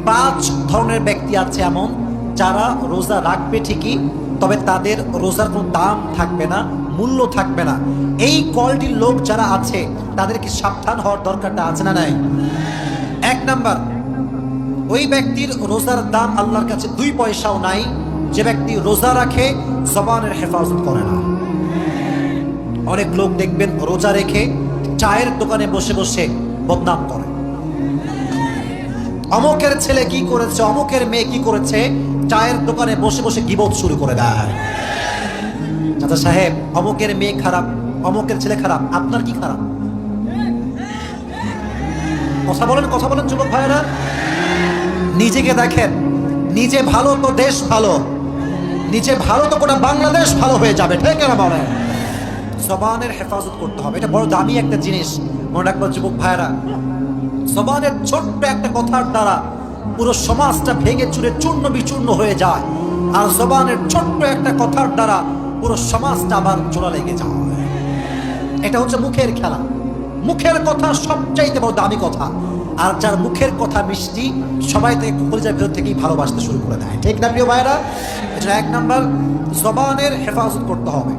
5 ধরনের ব্যক্তি আছে এমন যারা রোজা রাখবে ঠিকই, তবে তাদের রোজার কোনো দাম থাকবে না, মূল্য থাকবে না। এই কোয়ালিটির লোক যারা আছে তাদেরকে সাবধান হওয়ার দরকারটা আছে না নাই? 1 নাম্বার, ওই ব্যক্তির রোজার দাম আল্লাহর কাছে 2 পয়সাও নাই যে ব্যক্তি রোজা রাখে জবানের হেফাজত করে না। অনেক লোক দেখবেন রোজা রেখে চায়ের দোকানে বসে বসে বদনাম করে, অমুকের ছেলে কি করেছে, অমুকের মেয়ে কি করেছে, চায়ের দোকানে বসে বসে গীবত শুরু করে দেয়। চাচা সাহেব, অমুকের মেয়ে খারাপ, অমুকের ছেলে খারাপ, আপনার কি খারাপ? কথা বলেন যুবক ভাইরা। নিজেকে দেখেন, নিজে ভালো তো দেশ ভালো, নিজে ভালো তো গোটা বাংলাদেশ ভালো হয়ে যাবে, ঠিক না বলেন? জবানের হেফাজত করতে হবে, এটা বড় দামি একটা জিনিস। মনে রাখবেন যুবক ভাইরা, জবানের ছোট্ট একটা কথার দ্বারা পুরো সমাজটা ভেঙে চুরে চূর্ণ বিচূর্ণ হয়ে যায়, আর জবানের ছোট্ট একটা কথার দ্বারা পুরো সমাজটা আবার জোড়া লেগে যায়। এটা হচ্ছে মুখের খেলা। মুখের কথা সবচাইতে বড় দামি কথা, আর যার মুখের কথা মিষ্টি সবাই তাকে কলিজার ভেতর থেকেই ভালোবাসতে শুরু করে দেয়, ঠিক না প্রিয় ভাইরা? এটা 1 নাম্বার, জবানের হেফাজত করতে হবে।